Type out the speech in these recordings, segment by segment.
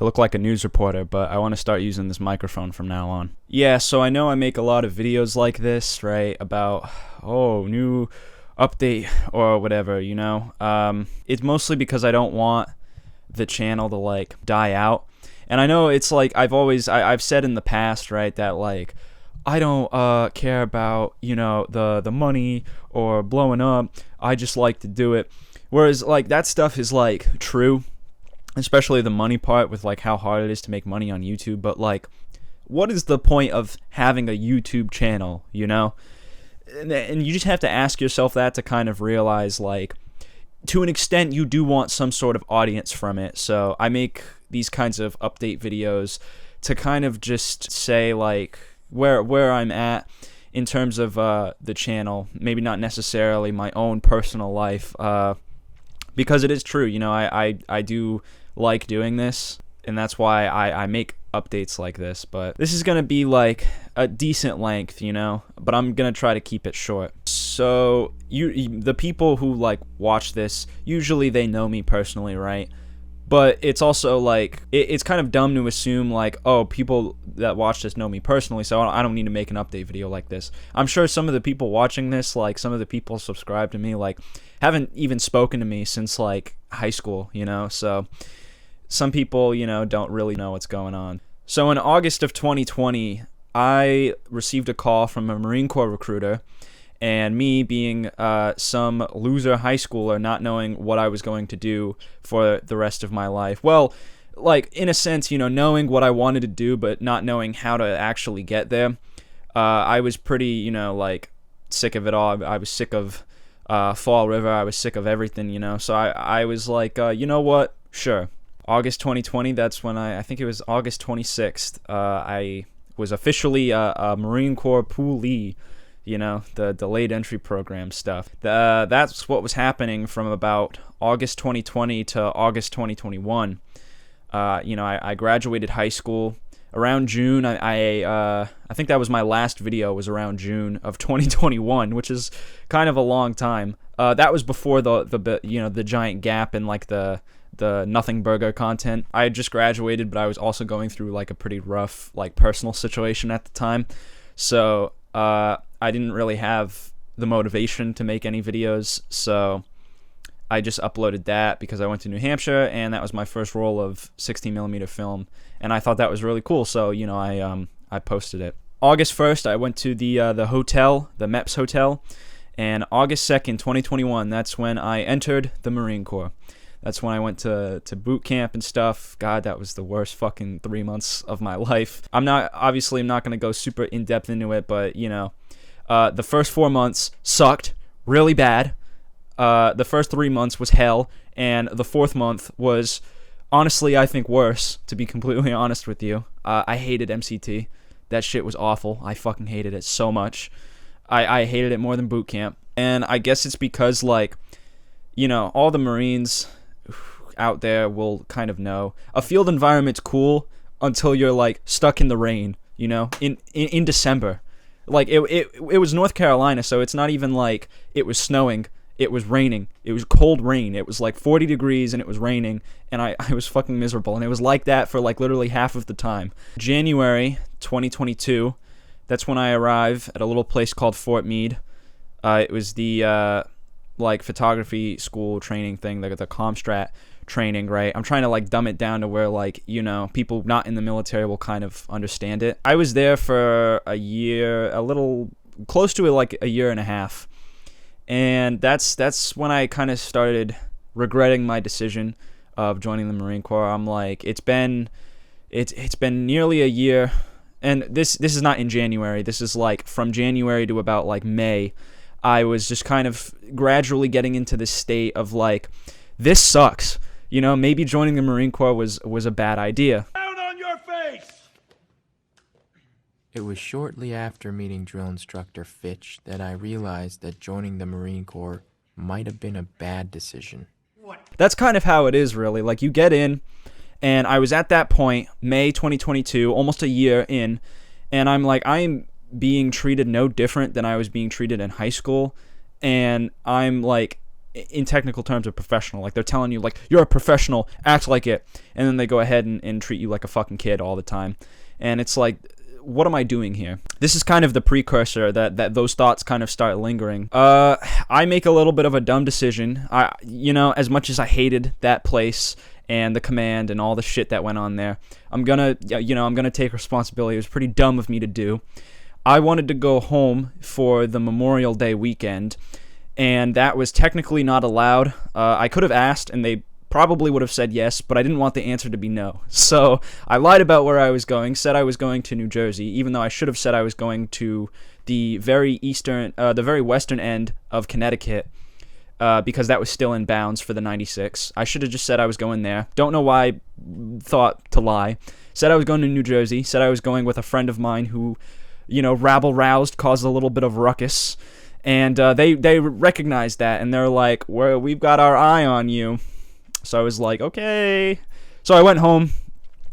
I look like a news reporter, but I want to start using this microphone from now on. Yeah, so I know I make a lot of videos like this, right, about, oh, new update or whatever, you know. It's mostly because I don't want the channel to, like, die out. And I know it's like I've said in the past, right, that, like, I don't care about, you know, the money or blowing up. I just like to do it. Whereas, like, that stuff is, like, true, especially the money part with, like, how hard it is to make money on YouTube. But, like, what is the point of having a YouTube channel, you know? And you just have to ask yourself that to kind of realize, like, to an extent, you do want some sort of audience from it. So I make these kinds of update videos to kind of just say, like, where I'm at in terms of the channel. Maybe not necessarily my own personal life, because it is true, you know, I do like doing this, and that's why I make updates like this. But this is gonna be like a decent length, you know, but I'm gonna try to keep it short. So the people who, like, watch this, usually they know me personally, right? But it's also, like, it's kind of dumb to assume, like, oh, people that watch this know me personally, so I don't need to make an update video like this. I'm sure some of the people watching this, like, some of the people subscribe to me, like, haven't even spoken to me since, like, high school, you know? So some people, you know, don't really know what's going on. So in August of 2020, I received a call from a Marine Corps recruiter. And me being some loser high schooler, not knowing what I was going to do for the rest of my life. Well, like, in a sense, you know, knowing what I wanted to do, but not knowing how to actually get there. I was pretty, you know, like, sick of it all. I was sick of Fall River. I was sick of everything, you know. So I was like, you know what? Sure. August 2020, that's when I think it was August 26th, I was officially a Marine Corps poolee. You know, the delayed entry program stuff. That's what was happening from about August 2020 to August 2021. You know, I graduated high school around June. I think that was my last video, was around June of 2021, which is kind of a long time. That was before the you know, the giant gap in, like, the Nothing Burger content. I had just graduated, but I was also going through, like, a pretty rough, like, personal situation at the time. So I didn't really have the motivation to make any videos, so I just uploaded that because I went to New Hampshire, and that was my first roll of 16mm film, and I thought that was really cool, so, you know, I posted it. August 1st, I went to the hotel, the MEPS Hotel, and August 2nd, 2021, that's when I entered the Marine Corps. That's when I went to boot camp and stuff. God, that was the worst fucking 3 months of my life. I'm not going to go super in-depth into it, but, you know, the first 4 months sucked really bad. The first 3 months was hell, and the fourth month was, honestly, I think worse, to be completely honest with you. I hated MCT. That shit was awful. I fucking hated it so much. I hated it more than boot camp. And I guess it's because, like, you know, all the Marines out there will kind of know a field environment's cool until you're, like, stuck in the rain, you know, in December. Like, it was North Carolina, so it's not even like it was snowing. It was raining. It was cold rain. It was like 40 degrees and it was raining, and I was fucking miserable, and it was like that for, like, literally half of the time. January 2022, that's when I arrive at a little place called Fort Meade. It was the like, photography school training thing, the Comstrat training, right? I'm trying to, like, dumb it down to where, like, you know, people not in the military will kind of understand it. I was there for a year, a little close to it, like a year and a half, and that's when I kind of started regretting my decision of joining the Marine Corps. I'm like, it's been nearly a year, and this is not in January. This is, like, from January to about, like, May. I was just kind of gradually getting into this state of, like, this sucks. You know, maybe joining the Marine Corps was a bad idea. Down on your face! It was shortly after meeting drill instructor Fitch that I realized that joining the Marine Corps might have been a bad decision. What? That's kind of how it is, really. Like, you get in, and I was at that point, May 2022, almost a year in, and I'm like, I'm being treated no different than I was being treated in high school, and I'm, like, in technical terms, a professional. Like, they're telling you, like, you're a professional, act like it. And then they go ahead and treat you like a fucking kid all the time. And it's like, what am I doing here? This is kind of the precursor that those thoughts kind of start lingering. I make a little bit of a dumb decision. As much as I hated that place and the command and all the shit that went on there, I'm gonna take responsibility. It was pretty dumb of me to do. I wanted to go home for the Memorial Day weekend, and that was technically not allowed. I could have asked, and they probably would have said yes, but I didn't want the answer to be no. So I lied about where I was going, said I was going to New Jersey, even though I should have said I was going to the very western end of Connecticut, because that was still in bounds for the 96. I should have just said I was going there. Don't know why I thought to lie. Said I was going to New Jersey, said I was going with a friend of mine who, rabble-roused, caused a little bit of ruckus, and they recognized that, and they're like, we've got our eye on you. So I was like, okay. So I went home.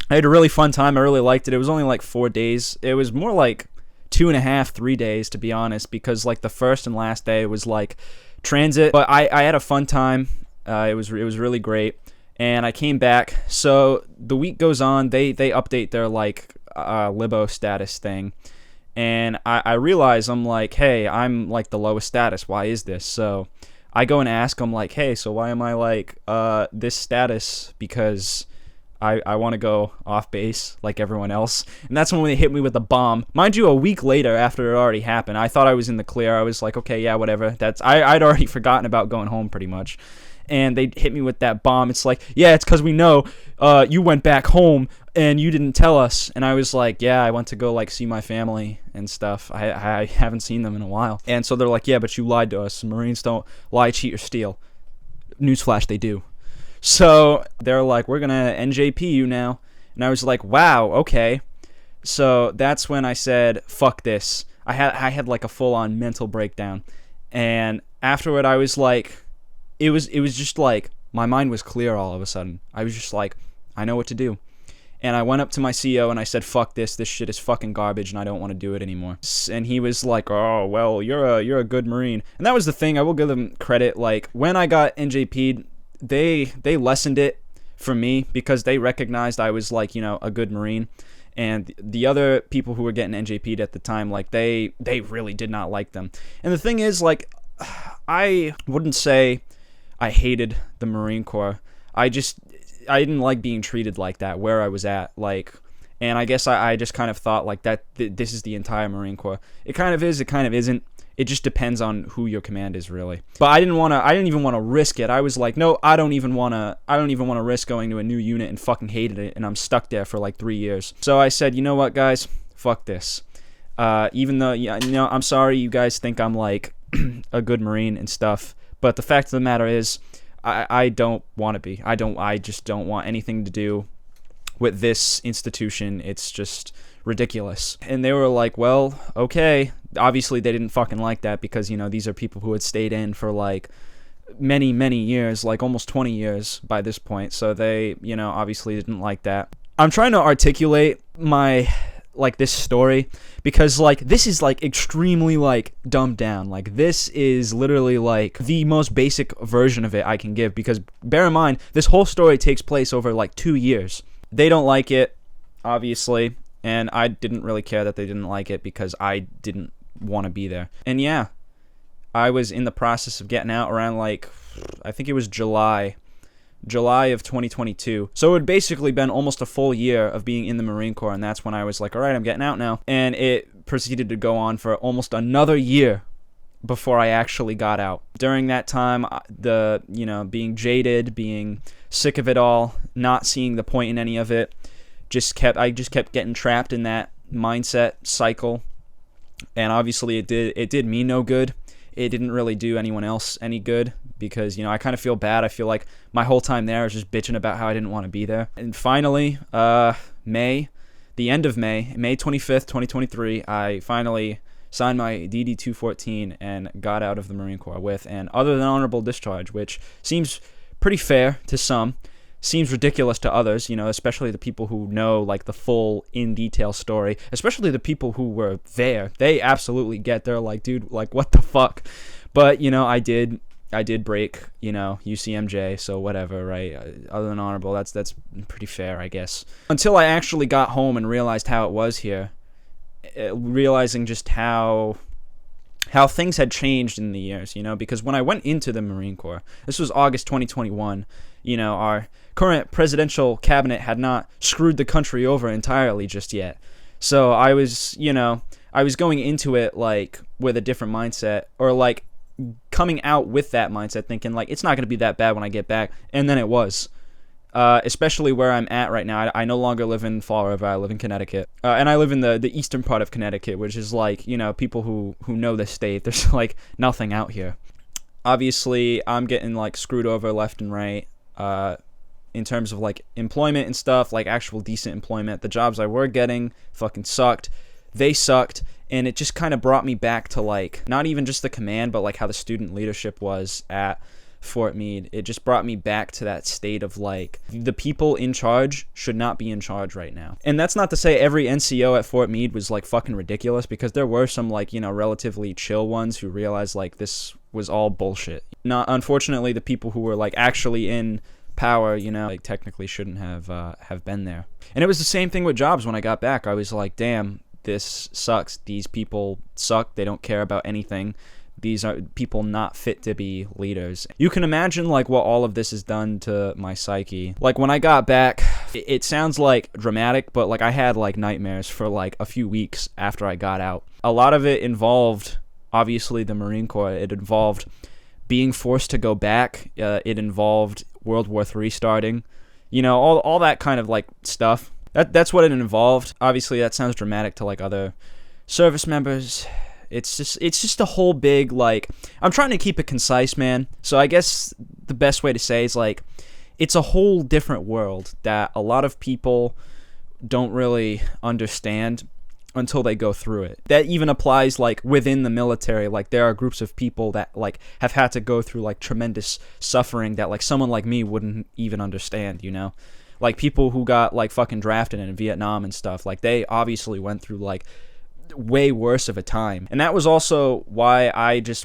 I had a really fun time. I really liked it. It was only like 4 days. It was more like 2.5, 3 days, to be honest, because like the first and last day was like transit. But I had a fun time. It was really great. And I came back. So the week goes on. They update their like libo status thing. And I realize, I'm like, hey, I'm like the lowest status. Why is this? So I go and ask them, like, hey, so why am I, like, this status? Because I want to go off base like everyone else. And that's when they hit me with the bomb. Mind you, a week later, after it already happened, I thought I was in the clear. I was like, okay, yeah, whatever. I'd already forgotten about going home, pretty much. And they hit me with that bomb. It's like, yeah, it's because we know you went back home and you didn't tell us. And I was like, yeah, I went to go like see my family and stuff. I haven't seen them in a while. And so they're like, yeah, but you lied to us. Marines don't lie, cheat, or steal. Newsflash, they do. So they're like, we're going to NJP you now. And I was like, wow, okay. So that's when I said, fuck this. I had like a full-on mental breakdown. And afterward, I was like, it was just like, my mind was clear all of a sudden. I was just like, I know what to do. And I went up to my CO and I said, fuck this shit is fucking garbage and I don't want to do it anymore. And he was like, oh, well, you're a good Marine. And that was the thing, I will give them credit, like, when I got NJP'd, they lessened it for me because they recognized I was like, a good Marine. And the other people who were getting NJP'd at the time, like, they really did not like them. And the thing is, like, I wouldn't say I hated the Marine Corps. I didn't like being treated like that where I was at, like, and I guess I just kind of thought like that this is the entire Marine Corps. It kind of is, it kind of isn't. It just depends on who your command is, really. But I didn't even want to risk it. I was like, no, I don't even want to risk going to a new unit and fucking hated it, and I'm stuck there for like 3 years. So I said, you know what, guys, fuck this. Even though, I'm sorry you guys think I'm like a good Marine and stuff. But the fact of the matter is, I don't want to be. I just don't want anything to do with this institution. It's just ridiculous. And they were like, well, okay. Obviously, they didn't fucking like that because, these are people who had stayed in for like many, many years, like almost 20 years by this point. So they, obviously didn't like that. I'm trying to articulate my like this story because like this is like extremely like dumbed down. Like this is literally like the most basic version of it I can give because bear in mind this whole story takes place over like 2 years. They don't like it, obviously, and I didn't really care that they didn't like it because I didn't want to be there. And yeah, I was in the process of getting out around like I think it was July of 2022. So it had basically been almost a full year of being in the Marine Corps, and that's when I was like, all right, I'm getting out now. And it proceeded to go on for almost another year before I actually got out. During that time, being jaded, being sick of it all, not seeing the point in any of it, I just kept getting trapped in that mindset cycle. And obviously it did me no good. It didn't really do anyone else any good because, I kind of feel bad. I feel like my whole time there I was just bitching about how I didn't want to be there. And finally, the end of May 25th, 2023, I finally signed my DD-214 and got out of the Marine Corps with an other than honorable discharge, which seems pretty fair to some, seems ridiculous to others, especially the people who know like the full in detail story, especially the people who were there. They absolutely get, they're like, dude, like what the fuck? But I did, I did break, UCMJ, so whatever, right? Other than honorable, that's pretty fair, I guess. Until I actually got home and realized how it was here, realizing just how things had changed in the years, because when I went into the Marine Corps, this was August 2021, our current presidential cabinet had not screwed the country over entirely just yet. So I was going into it like with a different mindset, or like coming out with that mindset thinking like it's not going to be that bad when I get back, and then it was. Especially where I'm at right now. I no longer live in Fall River. I live in Connecticut, and I live in the eastern part of Connecticut, which is like, people who know the state. There's like nothing out here. Obviously, I'm getting like screwed over left and right, in terms of like employment and stuff, like actual decent employment. The jobs I were getting fucking sucked. They sucked, and it just kind of brought me back to like not even just the command, but like how the student leadership was at Fort Meade. It just brought me back to that state of like the people in charge should not be in charge right now. And that's not to say every NCO at Fort Meade was like fucking ridiculous, because there were some like, relatively chill ones who realized like this was all bullshit. Not unfortunately the people who were like actually in power, like technically shouldn't have been there. And it was the same thing with jobs. When I got back, I was like, damn, this sucks. These people suck. They don't care about anything. These are people not fit to be leaders. You can imagine like what all of this has done to my psyche. Like when I got back, it sounds like dramatic, but like I had like nightmares for like a few weeks after I got out. A lot of it involved obviously the Marine Corps. It involved being forced to go back. It involved World War III starting. All that kind of like stuff. That's what it involved. Obviously that sounds dramatic to like other service members. It's just a whole big, like, I'm trying to keep it concise, man. So I guess the best way to say is like, it's a whole different world that a lot of people don't really understand until they go through it. That even applies like within the military. Like there are groups of people that like have had to go through like tremendous suffering that like someone like me wouldn't even understand, Like people who got like fucking drafted in Vietnam and stuff, like they obviously went through like way worse of a time. And that was also why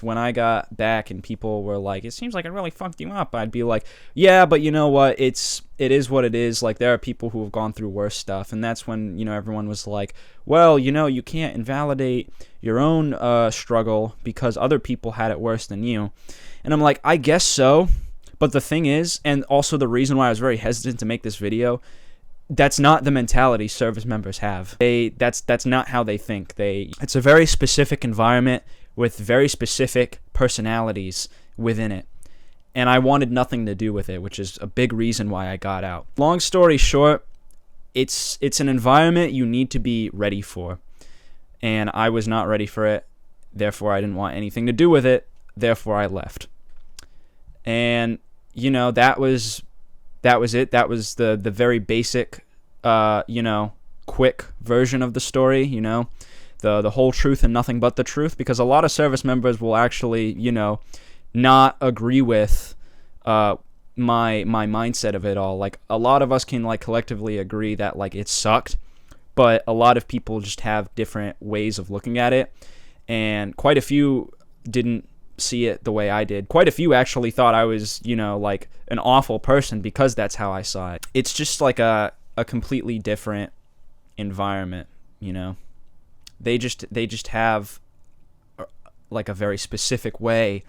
when I got back and people were like, it seems like it really fucked you up, I'd be like, yeah, but you know what, it is what it is. Like there are people who have gone through worse stuff. And that's when everyone was like, well, you can't invalidate your own struggle because other people had it worse than you. And I'm like, I guess so, but the thing is, and also the reason why I was very hesitant to make this video, that's not the mentality service members have. That's not how they think. It's a very specific environment with very specific personalities within it. And I wanted nothing to do with it, which is a big reason why I got out. Long story short, it's an environment you need to be ready for. And I was not ready for it. Therefore, I didn't want anything to do with it. Therefore, I left. And, that was it. That was the very basic, quick version of the story, the whole truth and nothing but the truth, because a lot of service members will actually, not agree with my mindset of it all. Like a lot of us can like collectively agree that like it sucked, but a lot of people just have different ways of looking at it, and quite a few didn't see it the way I did. Quite a few actually thought I was, like an awful person because that's how I saw it. It's just like a completely different environment, They just have like a very specific way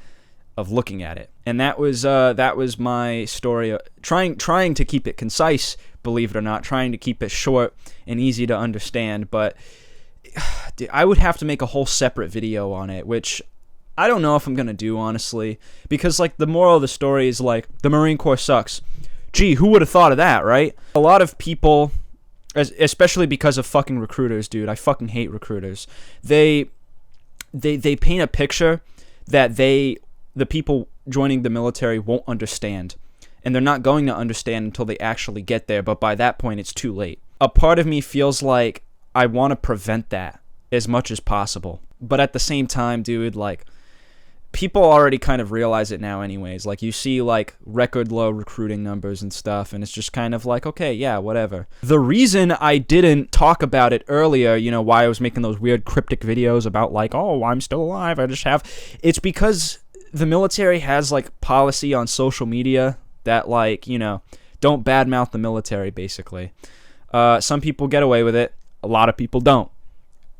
of looking at it. And that was my story. Trying to keep it concise, believe it or not, trying to keep it short and easy to understand, but I would have to make a whole separate video on it, which I don't know if I'm going to do, honestly, because like the moral of the story is like the Marine Corps sucks. Gee, who would have thought of that, right? A lot of people, especially because of fucking recruiters, dude. I fucking hate recruiters. They paint a picture that the people joining the military won't understand, and they're not going to understand until they actually get there, but by that point it's too late. A part of me feels like I want to prevent that as much as possible, but at the same time, dude, like people already kind of realize it now anyways. Like you see like record low recruiting numbers and stuff, and it's just kind of like, okay, yeah, whatever. The reason I didn't talk about it earlier, why I was making those weird cryptic videos about like, oh, I'm still alive, it's because the military has like policy on social media that like, don't badmouth the military basically. Some people get away with it. A lot of people don't.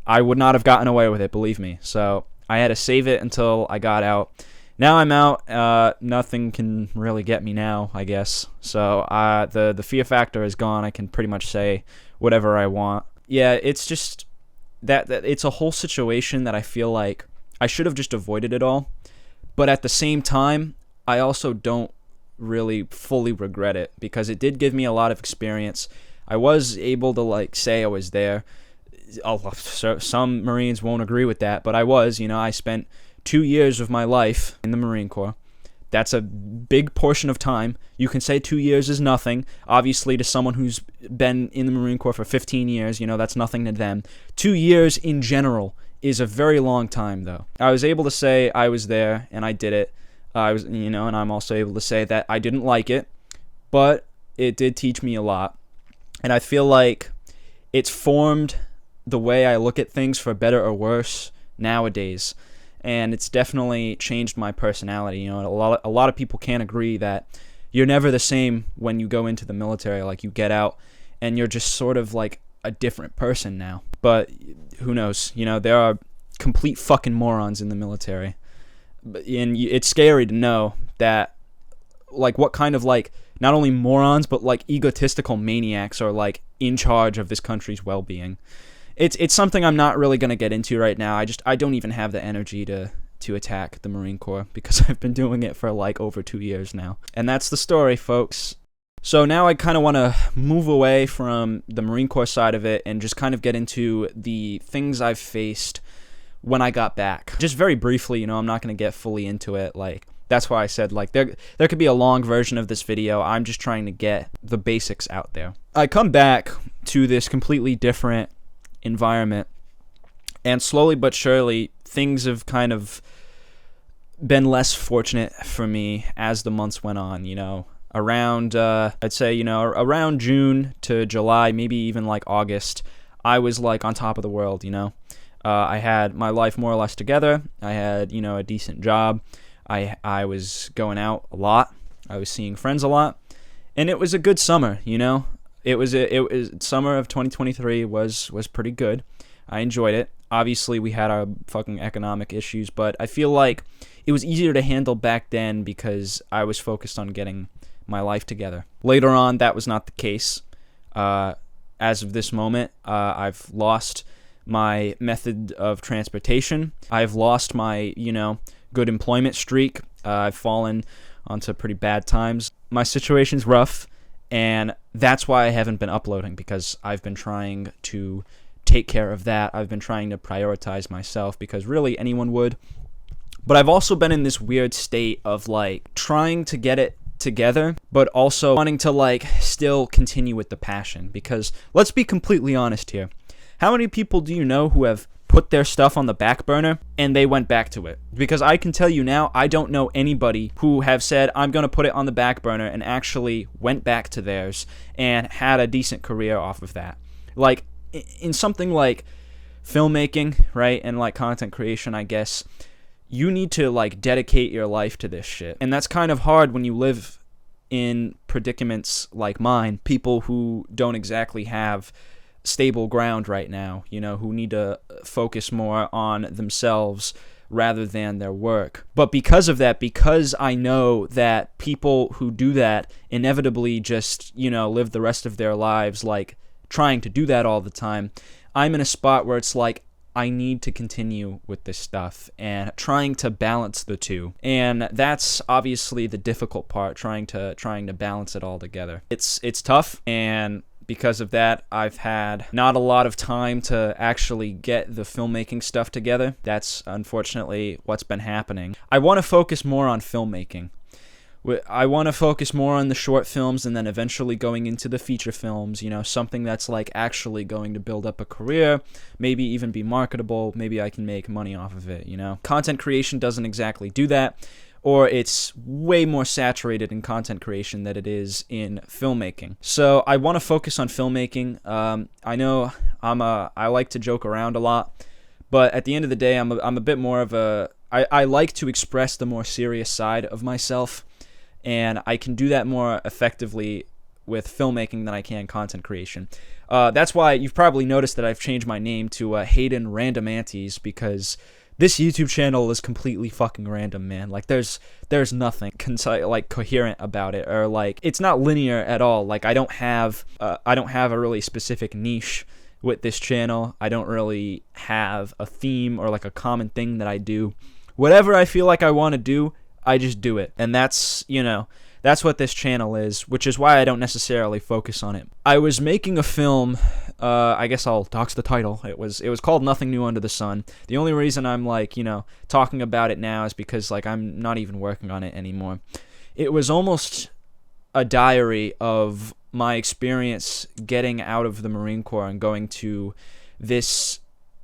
I would not have gotten away with it, believe me. So I had to save it until I got out. Now I'm out. Nothing can really get me now, I guess. So the fear factor is gone. I can pretty much say whatever I want. Yeah, it's just that it's a whole situation that I feel like I should have just avoided it all. But at the same time, I also don't really fully regret it because it did give me a lot of experience. I was able to like say I was there. Some Marines won't agree with that, but I was. I spent 2 years of my life in the Marine Corps. That's a big portion of time. You can say 2 years is nothing. Obviously, to someone who's been in the Marine Corps for 15 years, that's nothing to them. 2 years in general is a very long time, though. I was able to say I was there and I did it. And I'm also able to say that I didn't like it, but it did teach me a lot. And I feel like it's formed the way I look at things for better or worse nowadays. And it's definitely changed my personality. A lot of people can't agree that you're never the same when you go into the military. Like, you get out and you're just sort of like a different person now. But who knows? There are complete fucking morons in the military. And it's scary to know that, like, what kind of, like, not only morons, but, like, egotistical maniacs are, like, in charge of this country's well-being. It's something I'm not really going to get into right now. I don't even have the energy to attack the Marine Corps because I've been doing it for, like, over 2 years now. And that's the story, folks. So now I kind of want to move away from the Marine Corps side of it and just kind of get into the things I've faced when I got back. Just very briefly, I'm not going to get fully into it. Like, that's why I said, like, there could be a long version of this video. I'm just trying to get the basics out there. I come back to this completely different environment, and slowly but surely, things have kind of been less fortunate for me as the months went on, Around, I'd say, around June to July, maybe even like August, I was like on top of the world, I had my life more or less together. I had, a decent job. I was going out a lot. I was seeing friends a lot. And it was a good summer, It was summer of 2023 was pretty good. I enjoyed it. Obviously, we had our fucking economic issues, but I feel like it was easier to handle back then because I was focused on getting my life together. Later on, that was not the case. As of this moment, I've lost my method of transportation. I've lost my, good employment streak. I've fallen onto pretty bad times. My situation's rough, and that's why I haven't been uploading, because I've been trying to take care of that. I've been trying to prioritize myself, because really anyone would. But I've also been in this weird state of, like, trying to get it together, but also wanting to, like, still continue with the passion. Because let's be completely honest here. How many people do you know who have put their stuff on the back burner and they went back to it? Because I can tell you now, I don't know anybody who have said, I'm going to put it on the back burner, and actually went back to theirs and had a decent career off of that. Like, in something like filmmaking, right, and like content creation, I guess, you need to, like, dedicate your life to this shit. And that's kind of hard when you live in predicaments like mine, people who don't exactly have stable ground right now, who need to focus more on themselves rather than their work. But because of that, because I know that people who do that inevitably just, live the rest of their lives, like, trying to do that all the time, I'm in a spot where it's like, I need to continue with this stuff and trying to balance the two. And that's obviously the difficult part, trying to balance it all together. It's tough, and because of that, I've had not a lot of time to actually get the filmmaking stuff together. That's unfortunately what's been happening. I want to focus more on filmmaking. I want to focus more on the short films, and then eventually going into the feature films, something that's like actually going to build up a career, maybe even be marketable, maybe I can make money off of it, Content creation doesn't exactly do that, or it's way more saturated in content creation than it is in filmmaking. So I want to focus on filmmaking. I know I like to joke around a lot, but at the end of the day, I'm a bit more of a I like to express the more serious side of myself, and I can do that more effectively with filmmaking than I can content creation. That's why you've probably noticed that I've changed my name to Hayden Random Antes, because this YouTube channel is completely fucking random, man. Like, there's nothing coherent about it, or like it's not linear at all. Like, I don't have a really specific niche with this channel. I don't really have a theme or like a common thing that I do. Whatever I feel like I want to do, I just do it, and that's what this channel is, which is why I don't necessarily focus on it. I was making a film, I guess I'll dox the title. It was called Nothing New Under the Sun. The only reason I'm talking about it now is because I'm not even working on it anymore. It was almost a diary of my experience getting out of the Marine Corps and going to this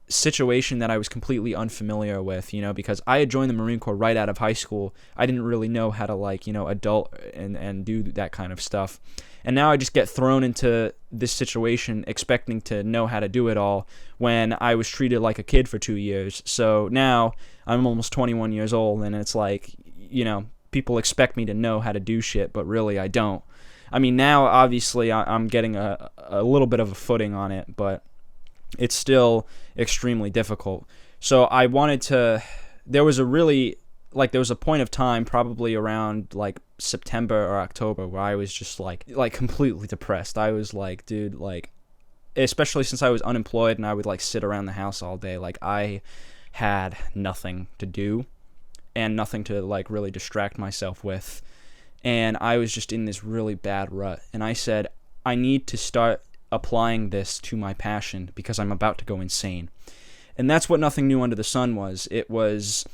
situation that I was completely unfamiliar with, because I had joined the Marine Corps right out of high school. I didn't really know how to adult and do that kind of stuff. And now I just get thrown into this situation expecting to know how to do it all when I was treated like a kid for 2 years. So now I'm almost 21 years old, and it's people expect me to know how to do shit, but really I don't. I mean, now obviously I'm getting a little bit of a footing on it, but it's still extremely difficult. So I wanted to, there was a point of time probably around September or October where I was just completely depressed. I was dude, especially since I was unemployed and I would sit around the house all day, I had nothing to do and nothing to really distract myself with. And I was just in this really bad rut. And I said, I need to start applying this to my passion because I'm about to go insane. And that's what Nothing New Under the Sun was. It was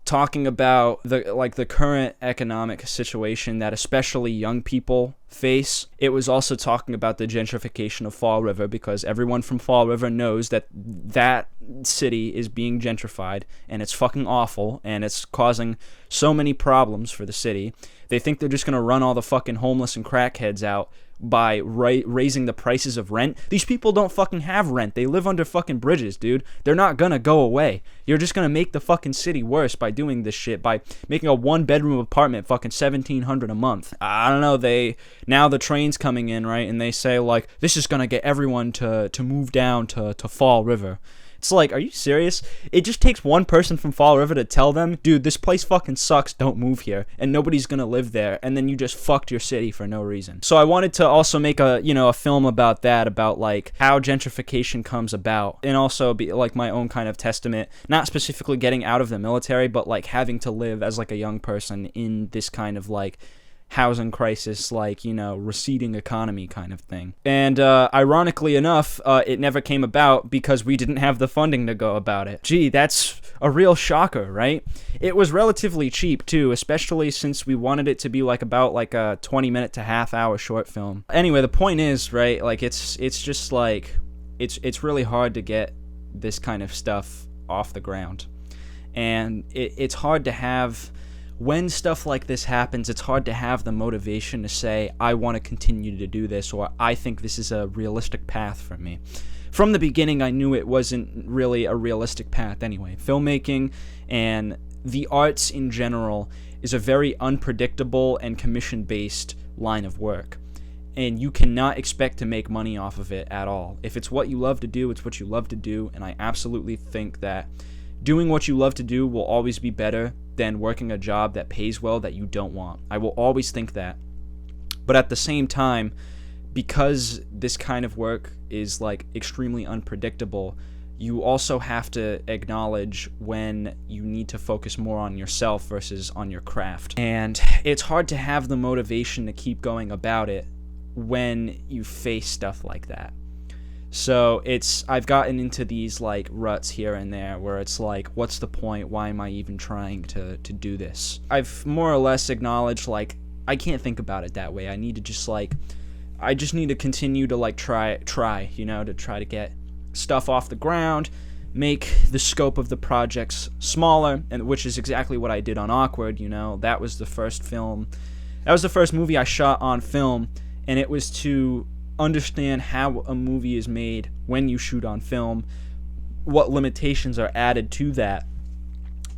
talking about the current economic situation that especially young people face. It was also talking about the gentrification of Fall River, because everyone from Fall River knows that city is being gentrified, and it's fucking awful, and it's causing so many problems for the city. They think they're just going to run all the fucking homeless and crackheads out by raising the prices of rent. These people don't fucking have rent. They live under fucking bridges, dude. They're not gonna go away. You're just gonna make the fucking city worse by doing this shit, by making a 1-bedroom apartment fucking $1,700 a month. I don't know, now the train's coming in, right, and they say this is gonna get everyone to move down to Fall River. It's are you serious? It just takes one person from Fall River to tell them, dude, this place fucking sucks, don't move here, and nobody's gonna live there, and then you just fucked your city for no reason. So I wanted to also make a film about that, about how gentrification comes about, and also be my own kind of testament, not specifically getting out of the military, but having to live as a young person in this kind of housing crisis, receding economy kind of thing. And ironically enough, it never came about because we didn't have the funding to go about it. Gee, that's a real shocker, right? It was relatively cheap too, especially since we wanted it to be about a 20-minute to half-hour short film. Anyway, the point is, right, it's just it's really hard to get this kind of stuff off the ground. And it's hard to have, when stuff like this happens, it's hard to have the motivation to say, I want to continue to do this, or I think this is a realistic path for me. From the beginning, I knew it wasn't really a realistic path anyway. Filmmaking and the arts in general is a very unpredictable and commission-based line of work. And you cannot expect to make money off of it at all. If it's what you love to do, it's what you love to do, and I absolutely think that doing what you love to do will always be better than working a job that pays well that you don't want. I will always think that. But at the same time, because this kind of work is extremely unpredictable, you also have to acknowledge when you need to focus more on yourself versus on your craft. And it's hard to have the motivation to keep going about it when you face stuff like that. So I've gotten into these ruts here and there where it's what's the point? Why am I even trying to do this? I've more or less acknowledged I can't think about it that way. I need to just I just need to continue to try, to try to get stuff off the ground, make the scope of the projects smaller, and which is exactly what I did on Awkward. That was the first film. That was the first movie I shot on film, and it was to understand how a movie is made when you shoot on film, what limitations are added to that,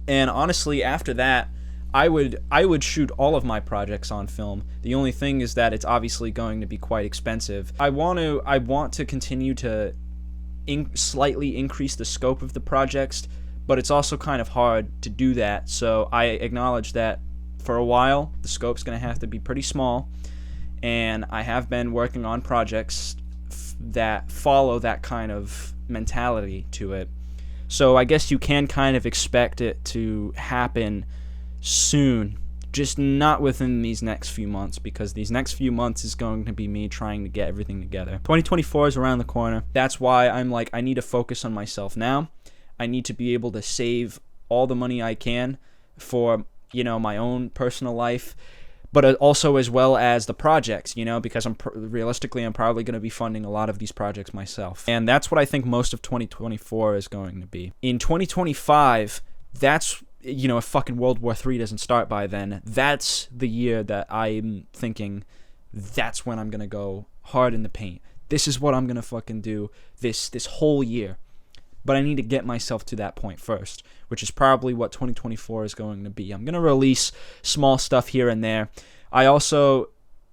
And honestly, after that, I would shoot all of my projects on film. The only thing is that it's obviously going to be quite expensive. I want to continue to slightly increase the scope of the projects, but it's also kind of hard to do that. So I acknowledge that for a while the scope's going to have to be pretty small, and I have been working on projects that follow that kind of mentality to it. So I guess you can kind of expect it to happen soon, just not within these next few months, because these next few months is going to be me trying to get everything together. 2024 is around the corner. That's why I'm like, I need to focus on myself now. I need to be able to save all the money I can for, my own personal life, but also as well as the projects, because realistically I'm probably going to be funding a lot of these projects myself. And that's what I think most of 2024 is going to be. In 2025, that's, if fucking World War III doesn't start by then, that's the year that I'm thinking that's when I'm going to go hard in the paint. This is what I'm going to fucking do this whole year. But I need to get myself to that point first, which is probably what 2024 is going to be. I'm going to release small stuff here and there. I also,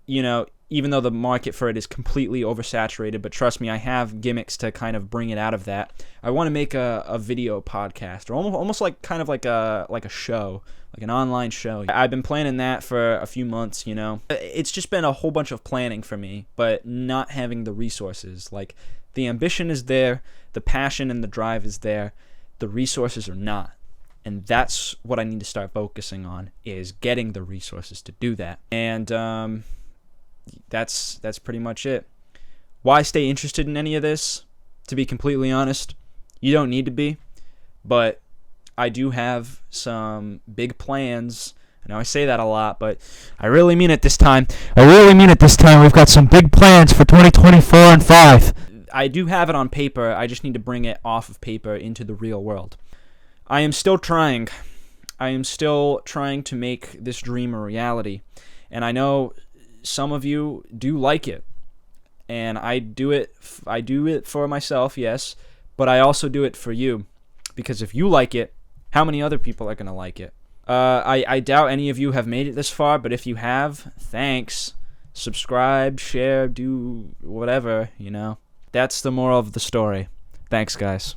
even though the market for it is completely oversaturated, but trust me, I have gimmicks to kind of bring it out of that. I want to make a video podcast, or almost like kind of like a show, like an online show. I've been planning that for a few months, It's just been a whole bunch of planning for me, but not having the resources. Like, the ambition is there, the passion and the drive is there, the resources are not. And that's what I need to start focusing on, is getting the resources to do that. And that's pretty much it. Why stay interested in any of this? To be completely honest, you don't need to be, but I do have some big plans. I know I say that a lot, but I really mean it this time. We've got some big plans for 2024 and 5. I do have it on paper. I just need to bring it off of paper into the real world. I am still trying. To make this dream a reality. And I know some of you do like it. And I do it for myself, yes, but I also do it for you. Because if you like it, how many other people are going to like it? I doubt any of you have made it this far, but if you have, thanks. Subscribe, share, do whatever, That's the moral of the story. Thanks, guys.